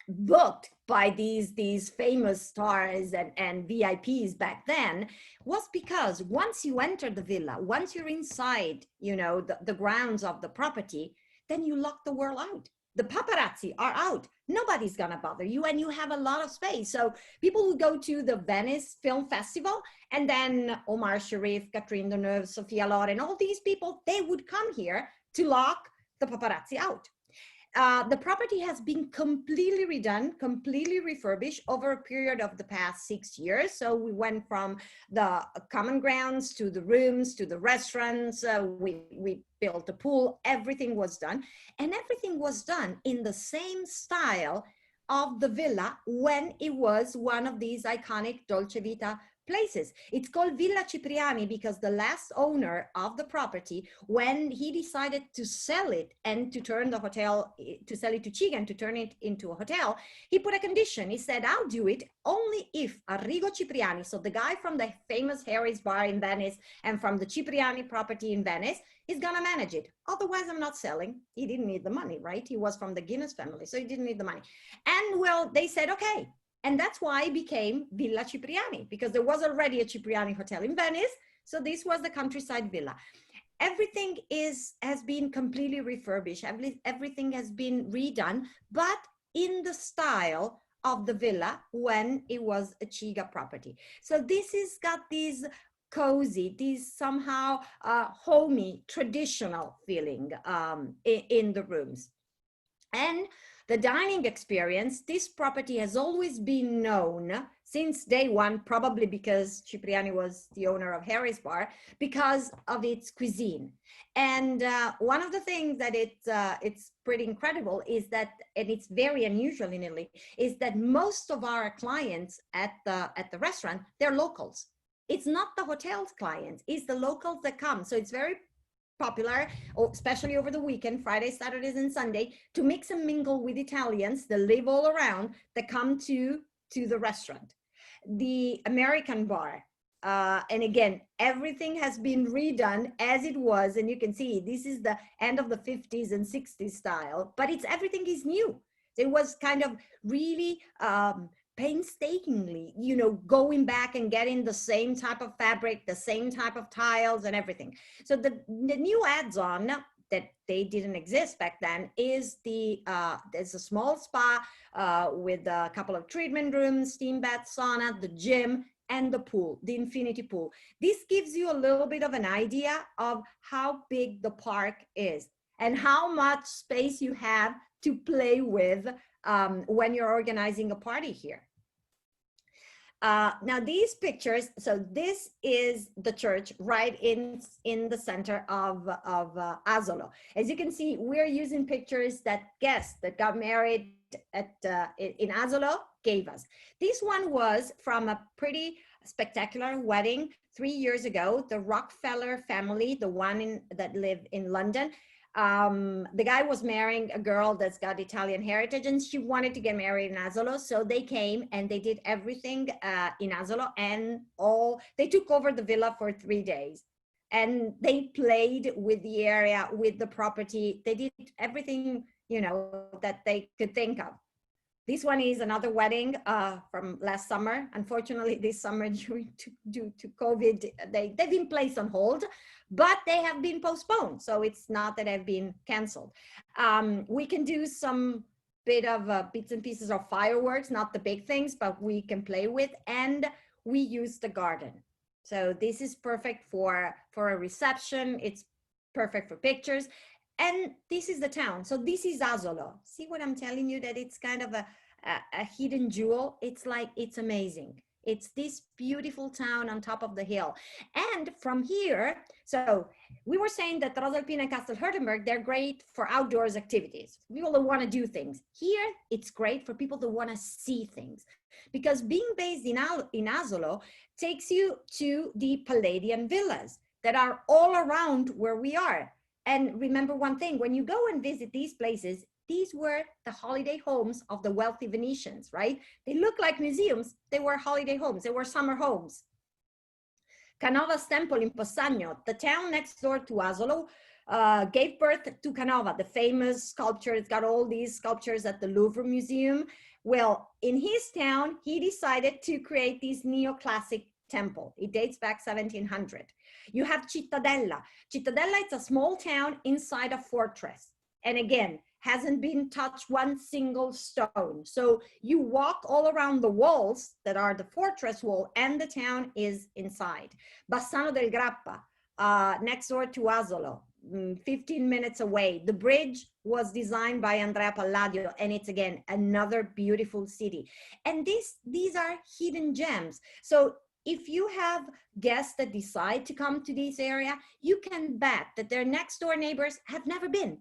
booked by these famous stars and VIPs back then was because once you enter the villa, once you're inside, you know, the grounds of the property, then you lock the world out. The paparazzi are out. Nobody's gonna bother you, and you have a lot of space. So people who go to the Venice Film Festival, and then Omar Sharif, Catherine Deneuve, Sophia Loren, all these people, they would come here to lock the paparazzi out. The property has been completely redone, completely refurbished over a period of the past 6 years. So we went from the common grounds to the rooms, to the restaurants. We built a pool, everything was done. And everything was done in the same style of the villa when it was one of these iconic Dolce Vita places. It's called Villa Cipriani because the last owner of the property, when he decided to sell it and to turn the hotel, to sell it to Chiga and to turn it into a hotel, he put a condition. He said, I'll do it only if Arrigo Cipriani, so the guy from the famous Harry's bar in Venice and from the Cipriani property in Venice, is gonna manage it. Otherwise, I'm not selling. He didn't need the money, right? He was from the Guinness family, so he didn't need the money. And well, they said, okay. And that's why it became Villa Cipriani, because there was already a Cipriani hotel in Venice. So this was the countryside villa. Everything has been completely refurbished. Everything has been redone, but in the style of the villa when it was a Chiga property. So this has got these cozy, these somehow homey, traditional feeling in the rooms. And the dining experience, this property has always been known since day one, probably because Cipriani was the owner of Harry's Bar, because of its cuisine. And one of the things that it's pretty incredible is that, and it's very unusual in Italy, is that most of our clients at the restaurant, they're locals. It's not the hotel's clients, it's the locals that come. So it's very popular, especially over the weekend, Fridays, Saturdays, and Sunday, to mix and mingle with Italians that live all around that come to the restaurant. The American bar, and again, everything has been redone as it was, and you can see this is the end of the 50s and 60s style, but everything is new. It was kind of really painstakingly, you know, going back and getting the same type of fabric, the same type of tiles and everything. So the new add-on that they didn't exist back then is there's a small spa with a couple of treatment rooms, steam bath, sauna, the gym, and the pool, the infinity pool. This gives you a little bit of an idea of how big the park is and how much space you have to play with when you're organizing a party here. Now these pictures, so this is the church right in the center of Asolo. As you can see, we're using pictures that guests that got married in Asolo gave us. This one was from a pretty spectacular wedding 3 years ago. The Rockefeller family, the one that lived in London, the guy was marrying a girl that's got Italian heritage, and she wanted to get married in Asolo. So they came and they did everything in Asolo, and they took over the villa for 3 days. And they played with the area, with the property. They did everything, you know, that they could think of. This one is another wedding from last summer. Unfortunately, this summer, due to COVID, they've been placed on hold, but they have been postponed. So it's not that they've been canceled. We can do some bit of bits and pieces of fireworks, not the big things, but we can play with, and we use the garden. So this is perfect for a reception. It's perfect for pictures. And this is the town. So this is Asolo. See what I'm telling you, that it's kind of a hidden jewel. It's like, it's amazing. It's this beautiful town on top of the hill. And from here, so we were saying that Rosa Alpina and Castel Hortenberg, they're great for outdoors activities, people that want to do things. Here, it's great for people that want to see things. Because being based in Asolo takes you to the Palladian villas that are all around where we are. And remember one thing, when you go and visit these places, these were the holiday homes of the wealthy Venetians, right? They look like museums. They were holiday homes. They were summer homes. Canova temple in Possagno, the town next door to Asolo, gave birth to Canova, the famous sculptor. It's got all these sculptures at the Louvre Museum. Well, in his town, he decided to create this neoclassic temple. It dates back 1700. You have Cittadella. Cittadella is a small town inside a fortress. And again, hasn't been touched one single stone. So you walk all around the walls that are the fortress wall, and the town is inside. Bassano del Grappa, next door to Asolo, 15 minutes away. The bridge was designed by Andrea Palladio, and it's again another beautiful city. And these are hidden gems. So if you have guests that decide to come to this area, you can bet that their next door neighbors have never been.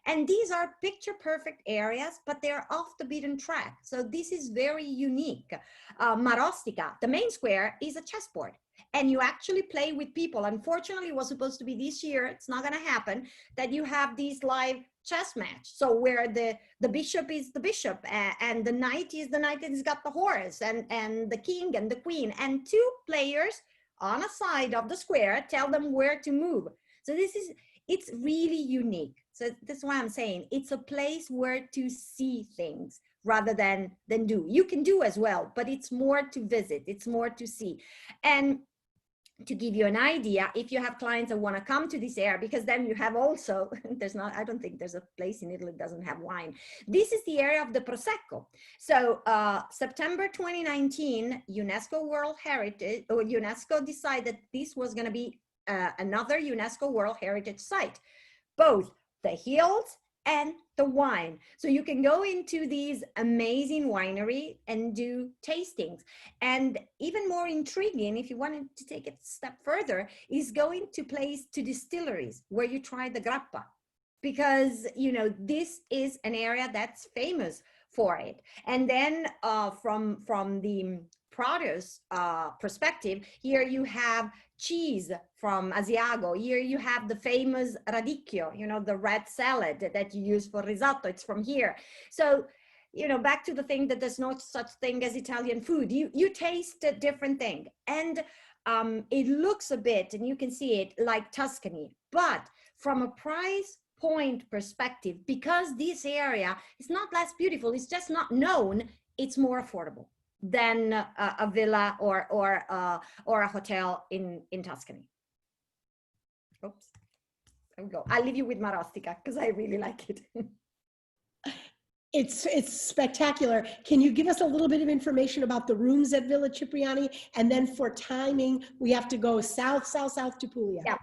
And these are picture perfect areas, but they're off the beaten track. So this is very unique. Marostica, the main square, is a chessboard. And you actually play with people. Unfortunately, it was supposed to be this year. It's not going to happen, that you have these live chess match. So where the bishop is the bishop, and the knight is the knight that has got the horse, and the king and the queen, and two players on a side of the square tell them where to move. So it's really unique. So that's why I'm saying it's a place where to see things rather than do. You can do as well, but it's more to visit. It's more to see. And to give you an idea, if you have clients that want to come to this area, because then you have also, I don't think there's a place in Italy that doesn't have wine. This is the area of the Prosecco. So September 2019, UNESCO World Heritage, or UNESCO decided this was going to be another UNESCO World Heritage Site, both the hills and the wine. So you can go into these amazing winery and do tastings. And even more intriguing, if you wanted to take it a step further, is going to distilleries where you try the grappa, because you know this is an area that's famous for it. And then from the produce perspective, here you have cheese from Asiago. Here you have the famous radicchio, you know, the red salad that you use for risotto. It's from here. So, you know, back to the thing that there's no such thing as Italian food. You taste a different thing. And it looks a bit, and you can see it, like Tuscany. But from a price point perspective, because this area is not less beautiful, it's just not known, it's more affordable than a villa or a hotel in Tuscany. Oops, there we go. I'll leave you with Marostica because I really like it. It's spectacular. Can you give us a little bit of information about the rooms at Villa Cipriani? And then for timing, we have to go south to Puglia. Yeah.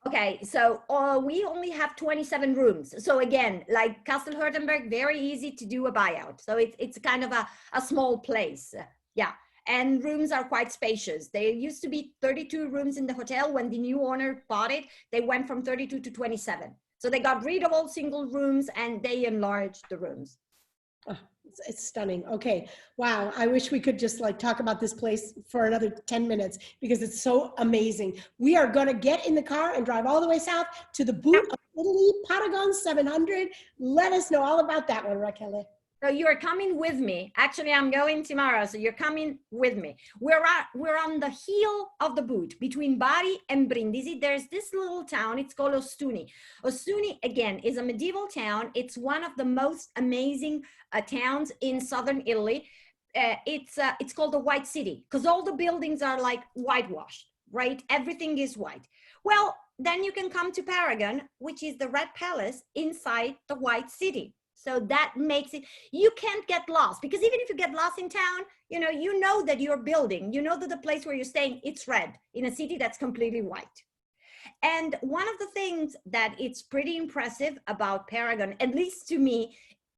Okay, so we only have 27 rooms. So again, like Castel Hortenberg, very easy to do a buyout. So it's kind of a small place. Yeah, and rooms are quite spacious. There used to be 32 rooms in the hotel. When the new owner bought it, they went from 32 to 27. So they got rid of all single rooms and they enlarged the rooms. Oh, it's stunning. Okay. Wow. I wish we could just like talk about this place for another 10 minutes because it's so amazing. We are going to get in the car and drive all the way south to the boot of Italy, Paragon 700. Let us know all about that one, Raquel. So you're coming with me. Actually, I'm going tomorrow, so you're coming with me. We're on the heel of the boot between Bari and Brindisi. There's this little town. It's called Ostuni. Ostuni, again, is a medieval town. It's one of the most amazing towns in southern Italy. It's called the White City because all the buildings are like whitewashed, right? Everything is white. Well, then you can come to Paragon, which is the Red Palace inside the White City. So that makes it, you can't get lost because even if you get lost in town, you know that you're building, you know that the place where you're staying, it's red in a city that's completely white. And one of the things that it's pretty impressive about Paragon, at least to me,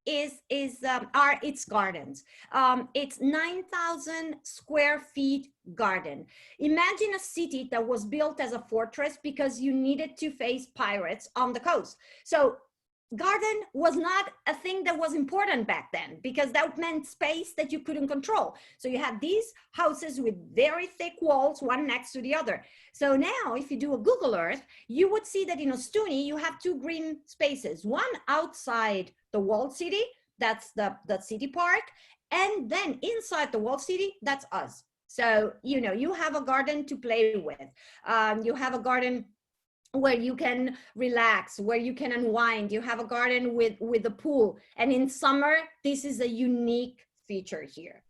are its gardens. It's 9,000 square feet garden. Imagine a city that was built as a fortress because you needed to face pirates on the coast. So garden was not a thing that was important back then because that meant space that you couldn't control. So you had these houses with very thick walls, one next to the other. So now if you do a Google Earth, you would see that in Ostuni, you have two green spaces, one outside the walled city, that's the city park, and then inside the walled city, that's us. So, you know, you have a garden to play with. You have a garden where you can relax, where you can unwind. You have a garden with a pool. And in summer, this is a unique feature here.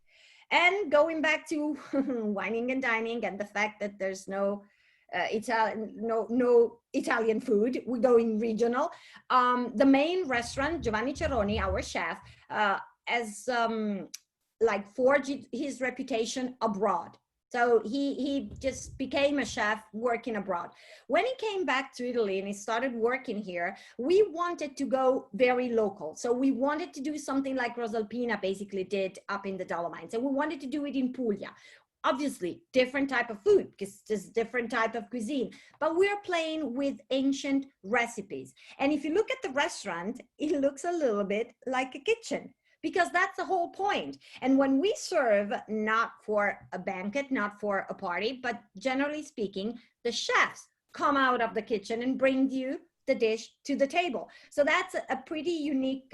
And going back to wining and dining and the fact that there's no Italian food, we're going regional. The main restaurant, Giovanni Cerroni, our chef, has like forged his reputation abroad. So he just became a chef working abroad. When he came back to Italy and he started working here, we wanted to go very local. So we wanted to do something like Rosa Alpina basically did up in the Dolomites. And we wanted to do it in Puglia. Obviously, different type of food, because it's different type of cuisine. But we're playing with ancient recipes. And if you look at the restaurant, it looks a little bit like a kitchen, because that's the whole point. And when we serve, not for a banquet, not for a party, but generally speaking, the chefs come out of the kitchen and bring you the dish to the table. So that's a pretty unique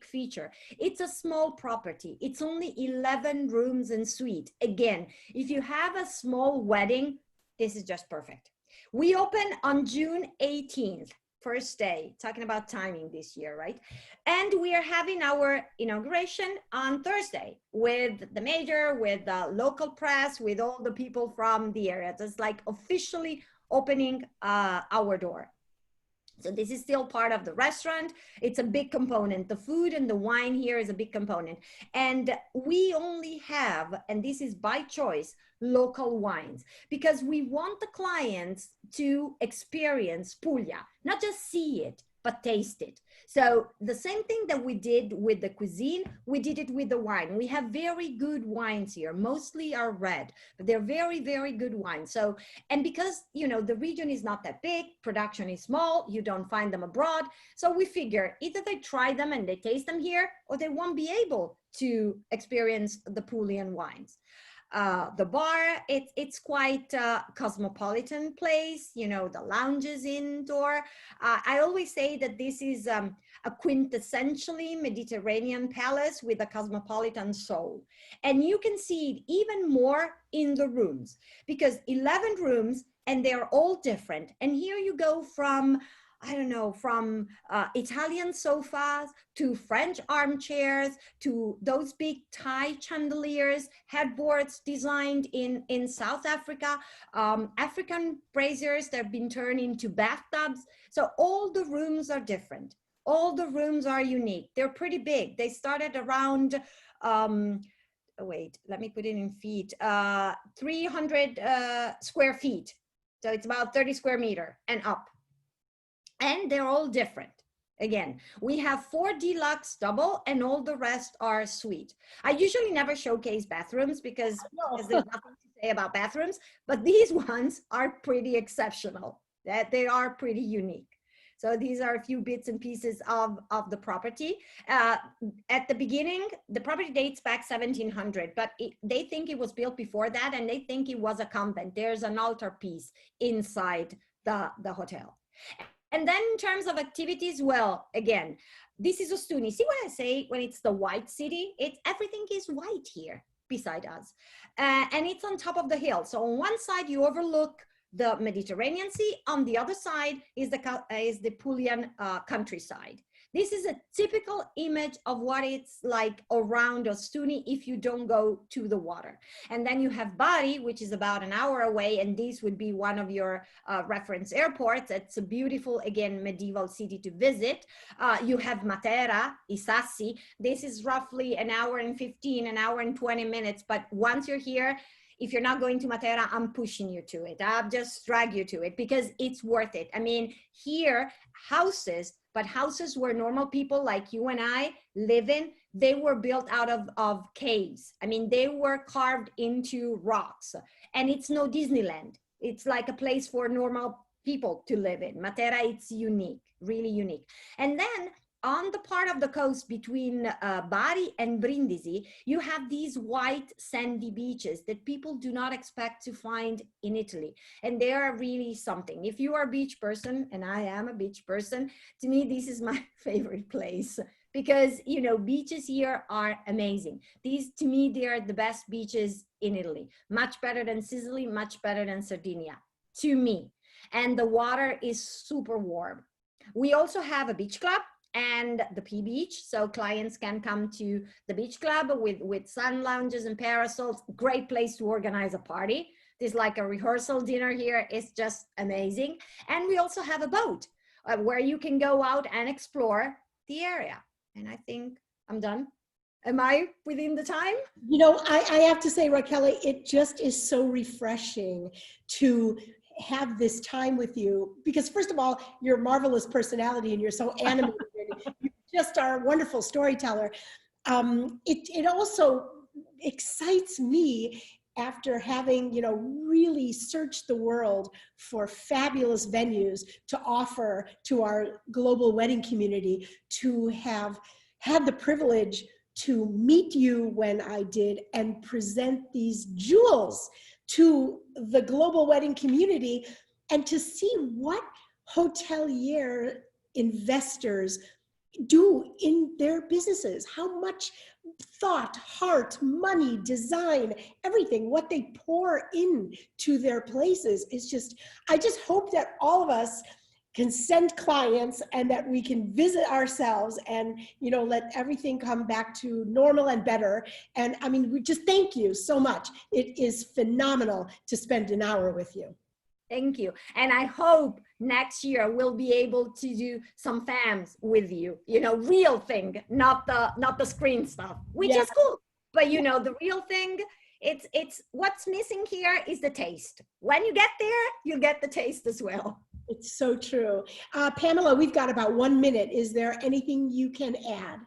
feature. It's a small property. It's only 11 rooms and suite. Again, if you have a small wedding, this is just perfect. We open on June 18th. First day, talking about timing this year, right? And we are having our inauguration on Thursday with the mayor, with the local press, with all the people from the area. It's like officially opening our door. So this is still part of the restaurant. It's a big component. The food and the wine here is a big component. And we only have, and this is by choice, local wines, because we want the clients to experience Puglia, not just see it, but taste it. So the same thing that we did with the cuisine, we did it with the wine. We have very good wines here, mostly are red, but they're very, very good wines. So, and because, you know, the region is not that big, production is small, you don't find them abroad. So we figure either they try them and they taste them here, or they won't be able to experience the Puglian wines. The bar, it's quite a cosmopolitan place, you know, the lounges indoor. I always say that this is a quintessentially Mediterranean palace with a cosmopolitan soul. And you can see it even more in the rooms, because 11 rooms and they're all different. And here you go from, I don't know, from Italian sofas to French armchairs to those big Thai chandeliers, headboards designed in South Africa, African braziers that have been turned into bathtubs. So all the rooms are different. All the rooms are unique. They're pretty big. They started around, wait, let me put it in feet, 300 square feet. So it's about 30 square meter and up. And they're all different. Again, we have 4 deluxe double and all the rest are suite. I usually never showcase bathrooms because there's nothing to say about bathrooms, but these ones are pretty exceptional. That they are pretty unique. So these are a few bits and pieces of the property. At the beginning, the property dates back 1700, but they think it was built before that, and they think it was a convent. There's an altar piece inside the hotel. And then in terms of activities, well, again, this is Ostuni. See what I say when it's the white city? Everything is white here beside us. And it's on top of the hill. So on one side, you overlook the Mediterranean Sea. On the other side is the Puglian countryside. This is a typical image of what it's like around Ostuni if you don't go to the water. And then you have Bari, which is about an hour away, and this would be one of your reference airports. It's a beautiful, again, medieval city to visit. You have Matera, Isassi. This is roughly an hour and 15, an hour and 20 minutes, but once you're here, if you're not going to Matera, I'm pushing you to it. I'll just drag you to it because it's worth it. I mean, here, houses, but houses where normal people like you and I live in, they were built out of caves. I mean, they were carved into rocks, and it's no Disneyland. It's like a place for normal people to live in. Matera, it's unique, really unique. And then on the part of the coast between Bari and Brindisi, you have these white sandy beaches that people do not expect to find in Italy. And they are really something. If you are a beach person, and I am a beach person, to me, this is my favorite place. Because, you know, beaches here are amazing. These, to me, they are the best beaches in Italy. Much better than Sicily, much better than Sardinia, to me. And the water is super warm. We also have a beach club and the P Beach, so clients can come to the beach club with sun lounges and parasols. Great place to organize a party. There's like a rehearsal dinner here. It's just amazing. And we also have a boat where you can go out and explore the area. And I think I'm done. Am I within the time? You know, I have to say, Raquel, it just is so refreshing to have this time with you, because first of all, you're a marvelous personality and you're so animated. You just are a wonderful storyteller. It also excites me after having, you know, really searched the world for fabulous venues to offer to our global wedding community, to have had the privilege to meet you when I did and present these jewels to the global wedding community, and to see what hotelier investors do in their businesses, how much thought, heart, money, design, everything, what they pour into their places is just, I just hope that all of us can send clients and that we can visit ourselves and, you know, let everything come back to normal and better. And I mean, we just thank you so much. It is phenomenal to spend an hour with you. Thank you. And I hope next year we'll be able to do some FAMs with you, you know, real thing, not the screen stuff, which is cool. But you know, the real thing, it's what's missing here is the taste. When you get there, you get the taste as well. It's so true. Pamela, we've got about 1 minute. Is there anything you can add?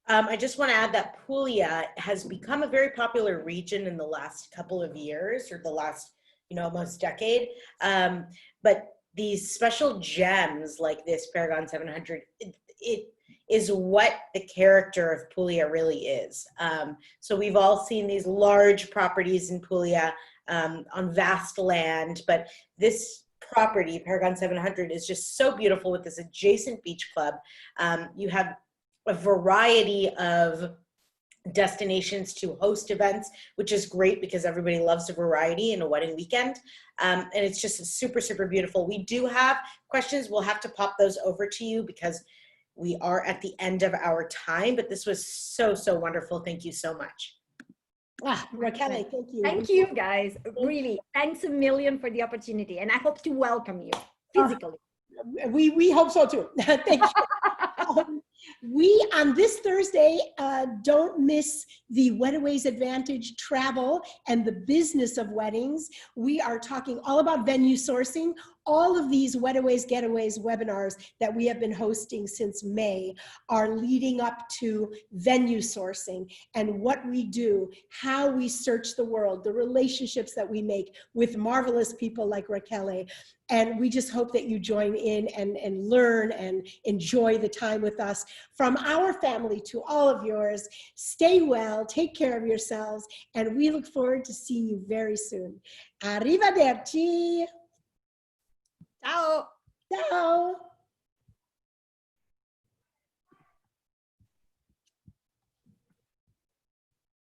I just want to add that Puglia has become a very popular region in the last couple of years, or the last, you know, almost decade. But these special gems like this Paragon 700, it is what the character of Puglia really is. So we've all seen these large properties in Puglia on vast land, but this property, Paragon 700, is just so beautiful with this adjacent beach club. You have a variety of destinations to host events, which is great because everybody loves a variety in a wedding weekend. And it's just super, super beautiful. We do have questions. We'll have to pop those over to you because we are at the end of our time, but this was so, so wonderful. Thank you so much. Raquel, thank you. Thank you, guys. Really, thanks a million for the opportunity. And I hope to welcome you physically. We hope so too. Thank you. We, on this Thursday, don't miss the Wedaways Advantage travel and the business of weddings. We are talking all about venue sourcing. All of these Wedaways Getaways webinars that we have been hosting since May are leading up to venue sourcing and what we do, how we search the world, the relationships that we make with marvelous people like Raquel. And we just hope that you join in and learn and enjoy the time with us. From our family to all of yours, stay well, take care of yourselves, and we look forward to seeing you very soon. Arrivederci. Ciao. Ciao.